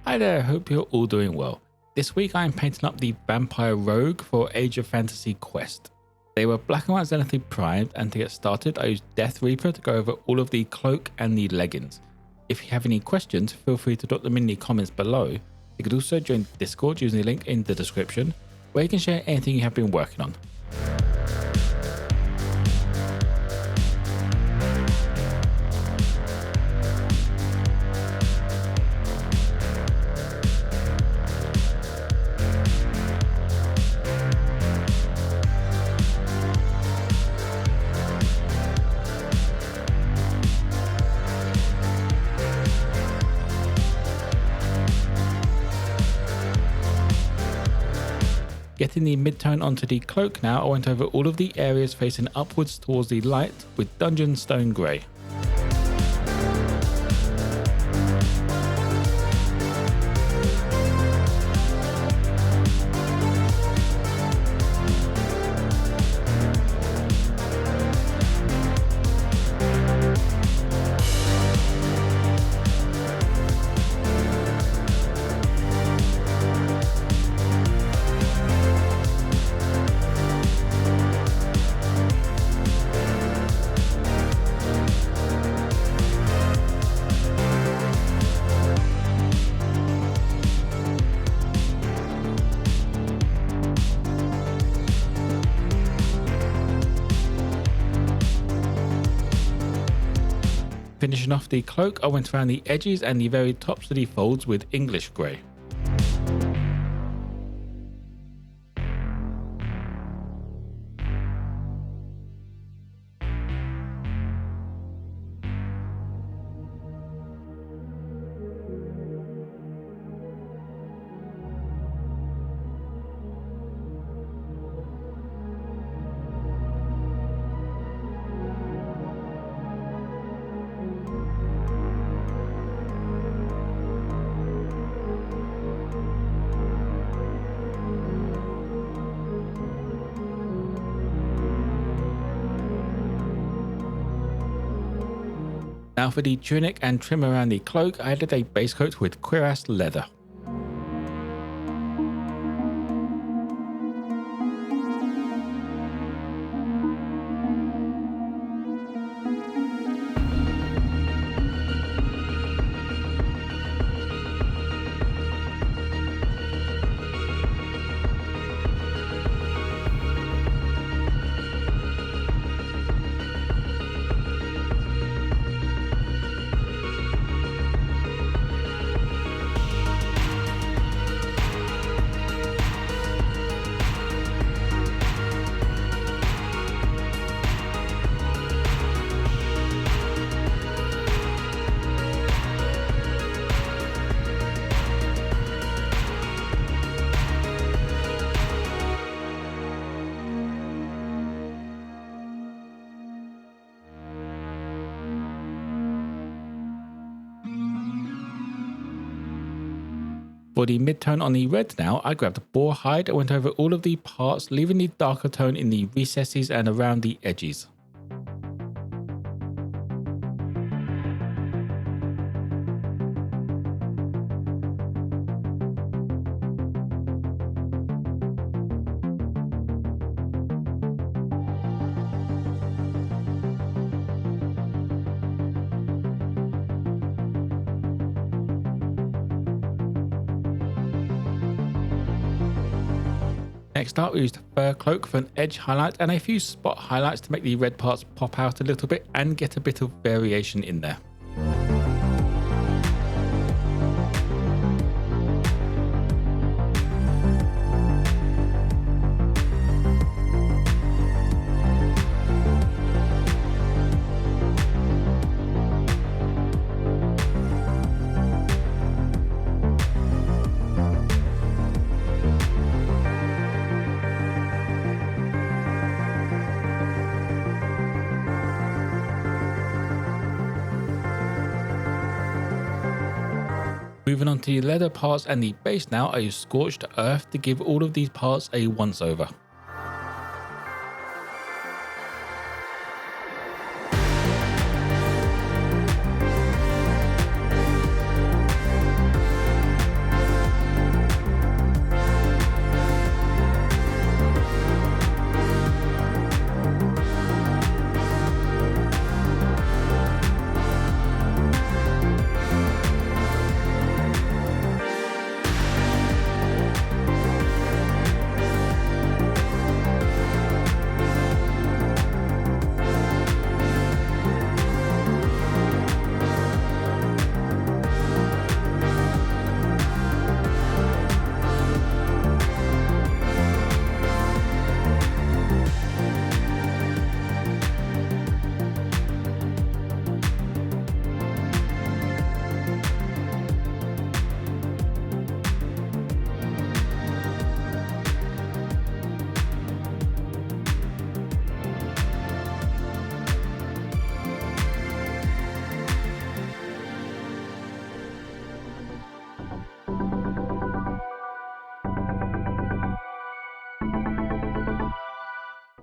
Hi there, hope you're all doing well. This week I am painting up the Vampire Rogue for Age of Fantasy Quest. They were black and white zenithally primed, and to get started I used Death Reaper to go over all of the cloak and the leggings. If you have any questions, feel free to drop them in the comments below. You could also join Discord using the link in the description, where you can share anything you have been working on. Getting the mid-tone onto the cloak now, I went over all of the areas facing upwards towards the light with Dungeon Stone Grey. Finishing off the cloak, I went around the edges and the very tops of the folds with English Grey. Now for the tunic and trim around the cloak, I added a base coat with Cuirass leather. For the mid-tone on the red now, I grabbed Boar hide and went over all of the parts, leaving the darker tone in the recesses and around the edges. Next up, we used Fur Cloak for an edge highlight and a few spot highlights to make the red parts pop out a little bit and get a bit of variation in there. Moving on to the leather parts and the base now, I use Scorched Earth to give all of these parts a once over.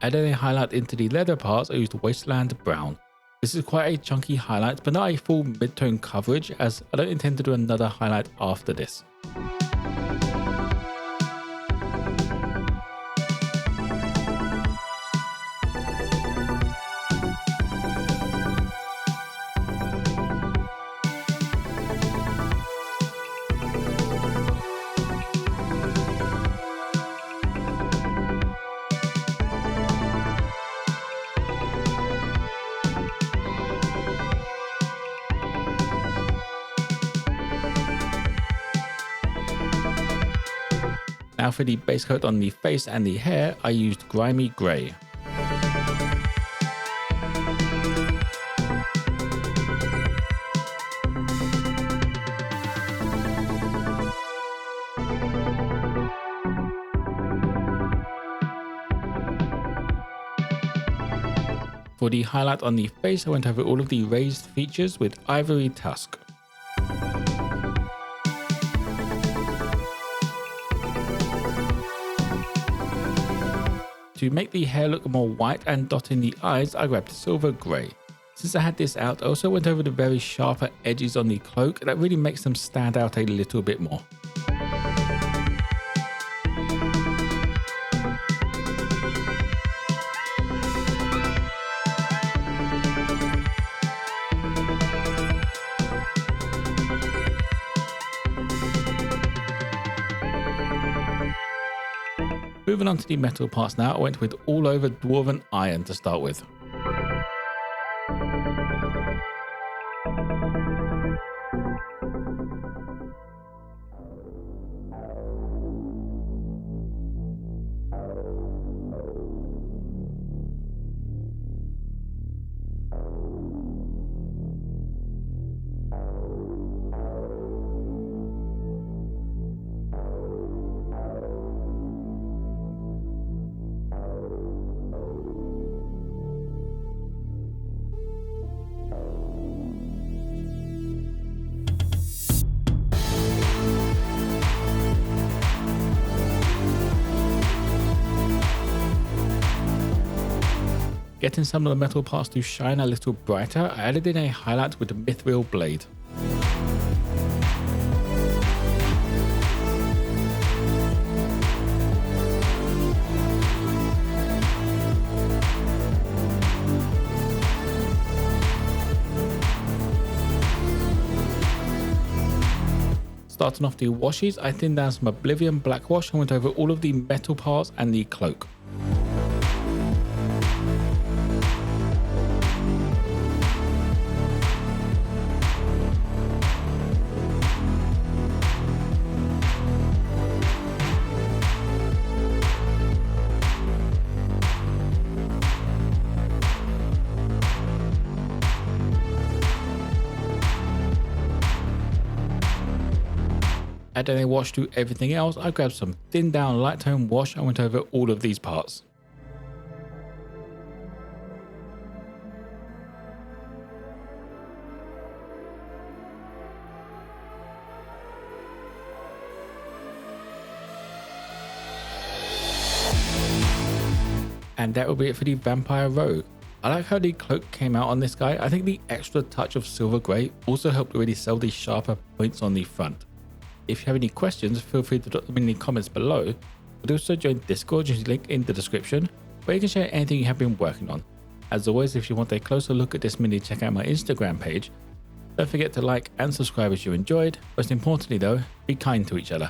Adding a highlight into the leather parts, I used Wasteland Brown. This is quite a chunky highlight, but not a full mid-tone coverage, as I don't intend to do another highlight after this. Now for the base coat on the face and the hair, I used Grimy Grey. For the highlight on the face, I went over all of the raised features with Ivory Tusk. To make the hair look more white and dotting the eyes, I grabbed Silver Grey. Since I had this out, I also went over the very sharper edges on the cloak that really makes them stand out a little bit more. Moving on to the metal parts now, I went with all over Dwarven iron to start with. Getting some of the metal parts to shine a little brighter, I added in a highlight with the Mythril blade. Starting off the washes, I thinned down some Oblivion black wash and went over all of the metal parts and the cloak. Adding a wash to everything else, I grabbed some thinned down light tone wash and went over all of these parts. And that will be it for the Vampire Rogue. I like how the cloak came out on this guy. I think the extra touch of silver grey also helped really sell the sharper points on the front. If you have any questions, feel free to drop them in the comments below, but also join Discord using the link in the description, where you can share anything you have been working on. As always, if you want a closer look at this mini, check out my Instagram page. Don't forget to like and subscribe if you enjoyed. Most importantly though, be kind to each other.